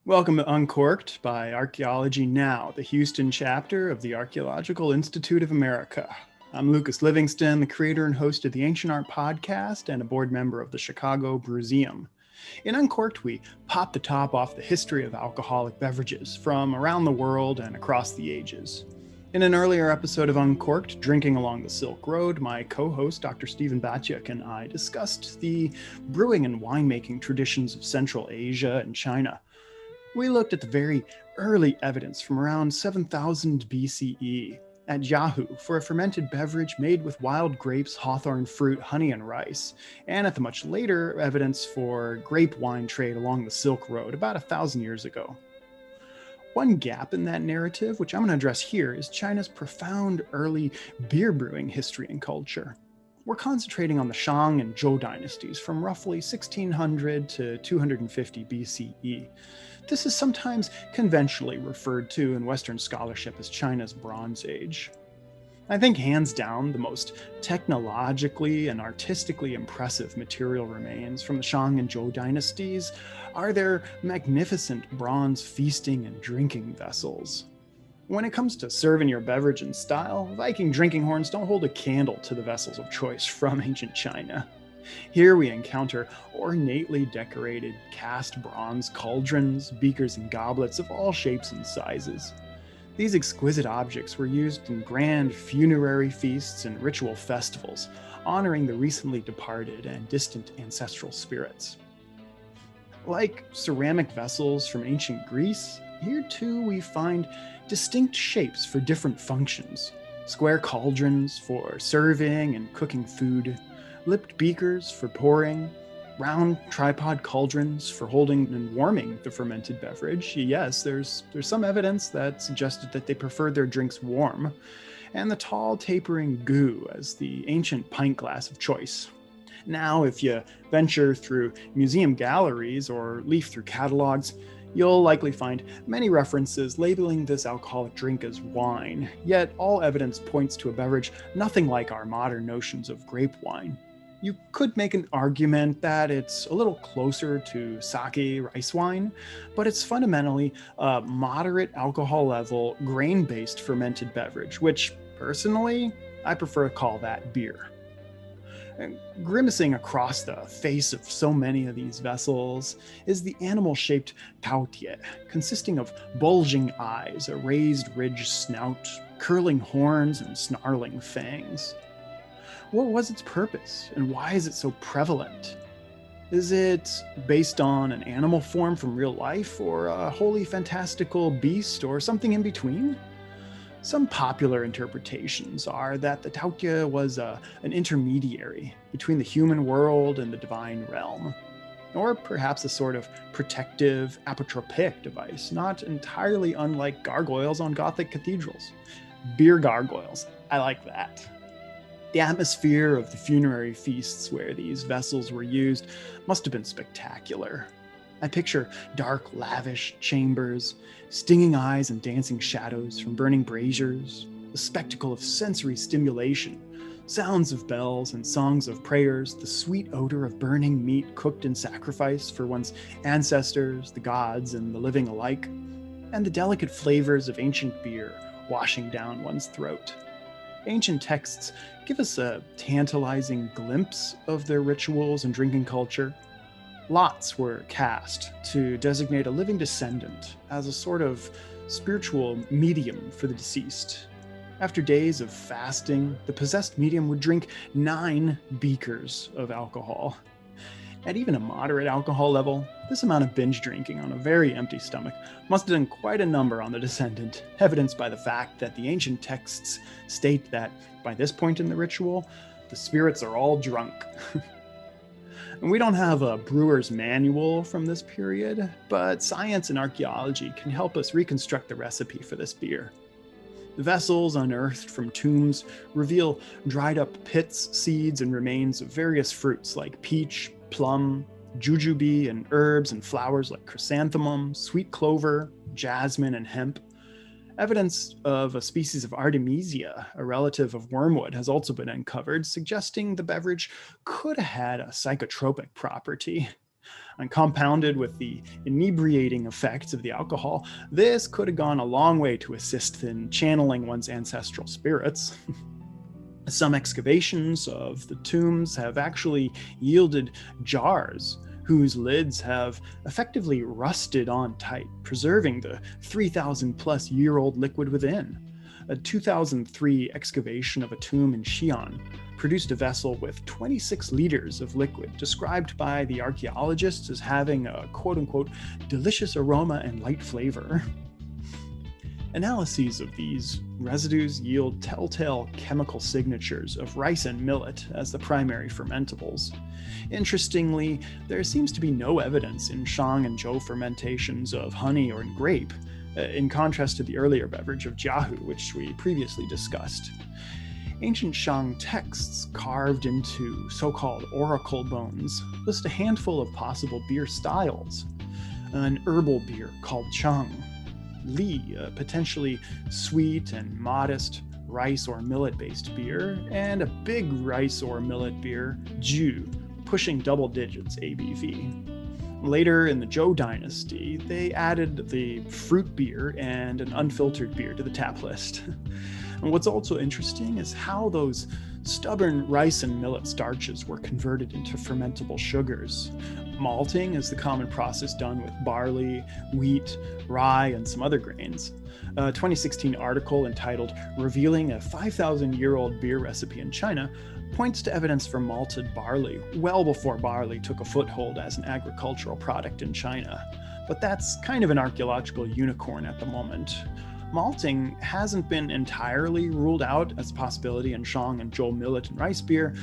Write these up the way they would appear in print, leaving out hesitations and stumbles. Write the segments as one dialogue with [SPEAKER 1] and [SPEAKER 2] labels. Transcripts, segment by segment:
[SPEAKER 1] Welcome to Uncorked by Archaeology Now, the Houston chapter of the Archaeological Institute of America. I'm Lucas Livingston, the creator and host of the Ancient Art Podcast and a board member of the Chicago Brewseum. In Uncorked, we pop the top off the history of alcoholic beverages from around the world and across the ages. In an earlier episode of Uncorked, Drinking Along the Silk Road, my co-host Dr. Stephen Batyuk and I discussed the brewing and winemaking traditions of Central Asia and China. We looked at the very early evidence from around 7000 BCE at Yahoo for a fermented beverage made with wild grapes, hawthorn fruit, honey, and rice, and at the much later evidence for grape wine trade along the Silk Road about 1,000 years ago. One gap in that narrative, which I'm going to address here, is China's profound early beer brewing history and culture. We're concentrating on the Shang and Zhou dynasties from roughly 1600 to 250 BCE. This is sometimes conventionally referred to in Western scholarship as China's Bronze Age. I think hands down the most technologically and artistically impressive material remains from the Shang and Zhou dynasties are their magnificent bronze feasting and drinking vessels. When it comes to serving your beverage in style, Viking drinking horns don't hold a candle to the vessels of choice from ancient China. Here we encounter ornately decorated cast bronze cauldrons, beakers, and goblets of all shapes and sizes. These exquisite objects were used in grand funerary feasts and ritual festivals, honoring the recently departed and distant ancestral spirits. Like ceramic vessels from ancient Greece, here too we find distinct shapes for different functions. Square cauldrons for serving and cooking food, lipped beakers for pouring, round tripod cauldrons for holding and warming the fermented beverage. Yes, there's some evidence that suggested that they preferred their drinks warm, and the tall tapering gu as the ancient pint glass of choice. Now, if you venture through museum galleries or leaf through catalogs, you'll likely find many references labeling this alcoholic drink as wine, yet all evidence points to a beverage nothing like our modern notions of grape wine. You could make an argument that it's a little closer to sake rice wine, but it's fundamentally a moderate alcohol level, grain-based fermented beverage, which personally, I prefer to call that beer. And grimacing across the face of so many of these vessels is the animal-shaped taotie, consisting of bulging eyes, a raised ridge snout, curling horns, and snarling fangs. What was its purpose, and why is it so prevalent? Is it based on an animal form from real life, or a wholly fantastical beast, or something in between? Some popular interpretations are that the taotie was an intermediary between the human world and the divine realm, or perhaps a sort of protective, apotropic device, not entirely unlike gargoyles on Gothic cathedrals. Beer gargoyles, I like that. The atmosphere of the funerary feasts where these vessels were used must have been spectacular. I picture dark, lavish chambers, stinging eyes and dancing shadows from burning braziers, a spectacle of sensory stimulation, sounds of bells and songs of prayers, the sweet odor of burning meat cooked in sacrifice for one's ancestors, the gods, and the living alike, and the delicate flavors of ancient beer washing down one's throat. Ancient texts give us a tantalizing glimpse of their rituals and drinking culture. Lots were cast to designate a living descendant as a sort of spiritual medium for the deceased. After days of fasting, the possessed medium would drink 9 beakers of alcohol. At even a moderate alcohol level, this amount of binge drinking on a very empty stomach must have done quite a number on the descendant, evidenced by the fact that the ancient texts state that, by this point in the ritual, the spirits are all drunk. And we don't have a brewer's manual from this period, but science and archaeology can help us reconstruct the recipe for this beer. The vessels unearthed from tombs reveal dried up pits, seeds, and remains of various fruits like peach, plum, jujube, and herbs and flowers like chrysanthemum, sweet clover, jasmine, and hemp. Evidence of a species of Artemisia, a relative of wormwood, has also been uncovered, suggesting the beverage could have had a psychotropic property. And compounded with the inebriating effects of the alcohol, this could have gone a long way to assist in channeling one's ancestral spirits. Some excavations of the tombs have actually yielded jars whose lids have effectively rusted on tight, preserving the 3,000 plus year old liquid within. A 2003 excavation of a tomb in Xi'an produced a vessel with 26 liters of liquid, described by the archaeologists as having a quote-unquote delicious aroma and light flavor. Analyses of these residues yield telltale chemical signatures of rice and millet as the primary fermentables. Interestingly, there seems to be no evidence in Shang and Zhou fermentations of honey or grape, in contrast to the earlier beverage of jiahu, which we previously discussed. Ancient Shang texts carved into so-called oracle bones list a handful of possible beer styles. An herbal beer called Chang, Li, a potentially sweet and modest rice or millet-based beer, and a big rice or millet beer, Ju, pushing double digits ABV. Later in the Zhou dynasty, they added the fruit beer and an unfiltered beer to the tap list. And what's also interesting is how those stubborn rice and millet starches were converted into fermentable sugars. Malting is the common process done with barley, wheat, rye, and some other grains. A 2016 article entitled "Revealing a 5,000-Year-Old Beer Recipe in China" points to evidence for malted barley well before barley took a foothold as an agricultural product in China. But that's kind of an archaeological unicorn at the moment. Malting hasn't been entirely ruled out as a possibility in Shang and Zhou millet and rice beer,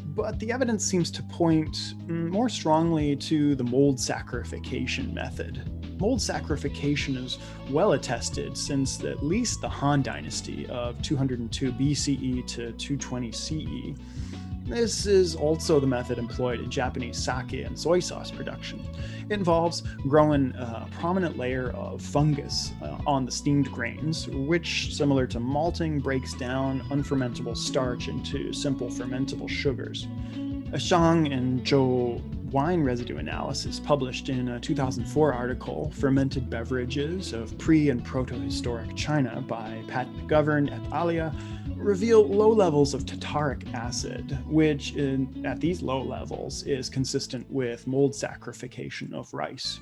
[SPEAKER 1] but the evidence seems to point more strongly to the mold saccharification method. Mold saccharification is well attested since at least the Han Dynasty of 202 BCE to 220 CE. This is also the method employed in Japanese sake and soy sauce production. It involves growing a prominent layer of fungus on the steamed grains, which, similar to malting, breaks down unfermentable starch into simple fermentable sugars. A Shang and Zhou wine residue analysis published in a 2004 article, Fermented Beverages of Pre- and Proto-Historic China by Pat McGovern et alia, reveal low levels of tartaric acid, which at these low levels is consistent with mold saccharification of rice.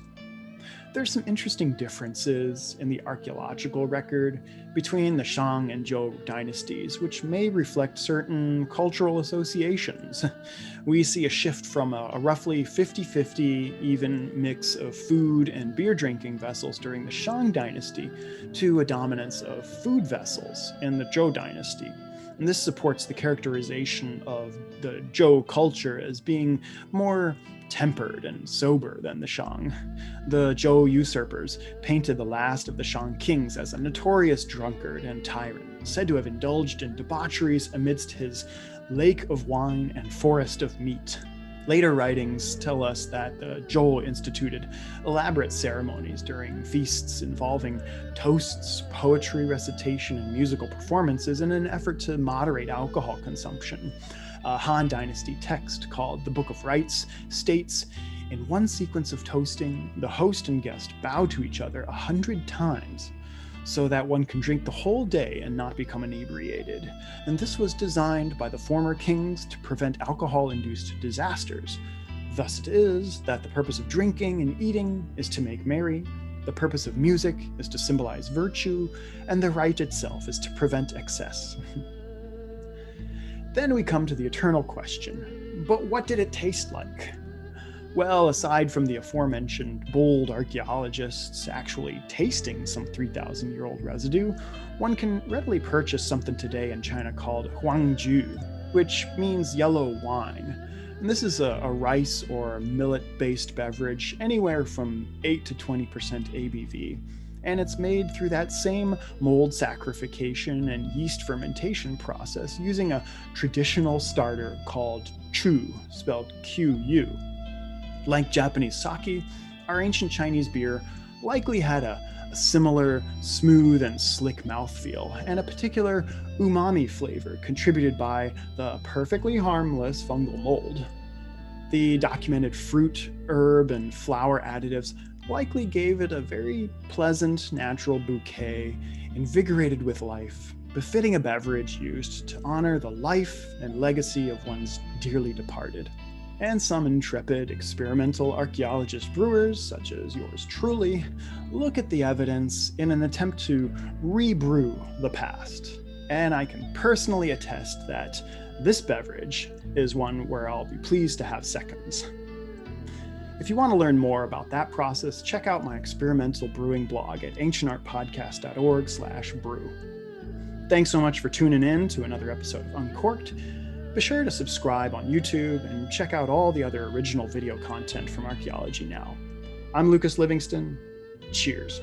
[SPEAKER 1] There's some interesting differences in the archaeological record between the Shang and Zhou dynasties, which may reflect certain cultural associations. We see a shift from a roughly 50-50 even mix of food and beer drinking vessels during the Shang dynasty to a dominance of food vessels in the Zhou dynasty. And this supports the characterization of the Zhou culture as being more tempered and sober than the Shang. The Zhou usurpers painted the last of the Shang kings as a notorious drunkard and tyrant, said to have indulged in debaucheries amidst his lake of wine and forest of meat. Later writings tell us that the Zhou instituted elaborate ceremonies during feasts involving toasts, poetry recitation, and musical performances in an effort to moderate alcohol consumption. A Han Dynasty text called the Book of Rites states, "In one sequence of toasting, the host and guest bow to each other 100 times, so that one can drink the whole day and not become inebriated. And this was designed by the former kings to prevent alcohol-induced disasters. Thus it is that the purpose of drinking and eating is to make merry, the purpose of music is to symbolize virtue, and the rite itself is to prevent excess." Then we come to the eternal question, but what did it taste like? Well, aside from the aforementioned bold archaeologists actually tasting some 3,000-year-old residue, one can readily purchase something today in China called huangju, which means yellow wine. And this is a rice or millet-based beverage, anywhere from 8 to 20% ABV. And it's made through that same mold saccharification and yeast fermentation process using a traditional starter called chu, spelled Q-U. Like Japanese sake, our ancient Chinese beer likely had a similar smooth and slick mouthfeel and a particular umami flavor contributed by the perfectly harmless fungal mold. The documented fruit, herb, and flower additives likely gave it a very pleasant, natural bouquet, invigorated with life, befitting a beverage used to honor the life and legacy of one's dearly departed. And some intrepid experimental archaeologist brewers, such as yours truly, look at the evidence in an attempt to rebrew the past. And I can personally attest that this beverage is one where I'll be pleased to have seconds. If you want to learn more about that process, check out my experimental brewing blog at ancientartpodcast.org/brew. Thanks so much for tuning in to another episode of Uncorked. Be sure to subscribe on YouTube and check out all the other original video content from Archaeology Now. I'm Lucas Livingston. Cheers.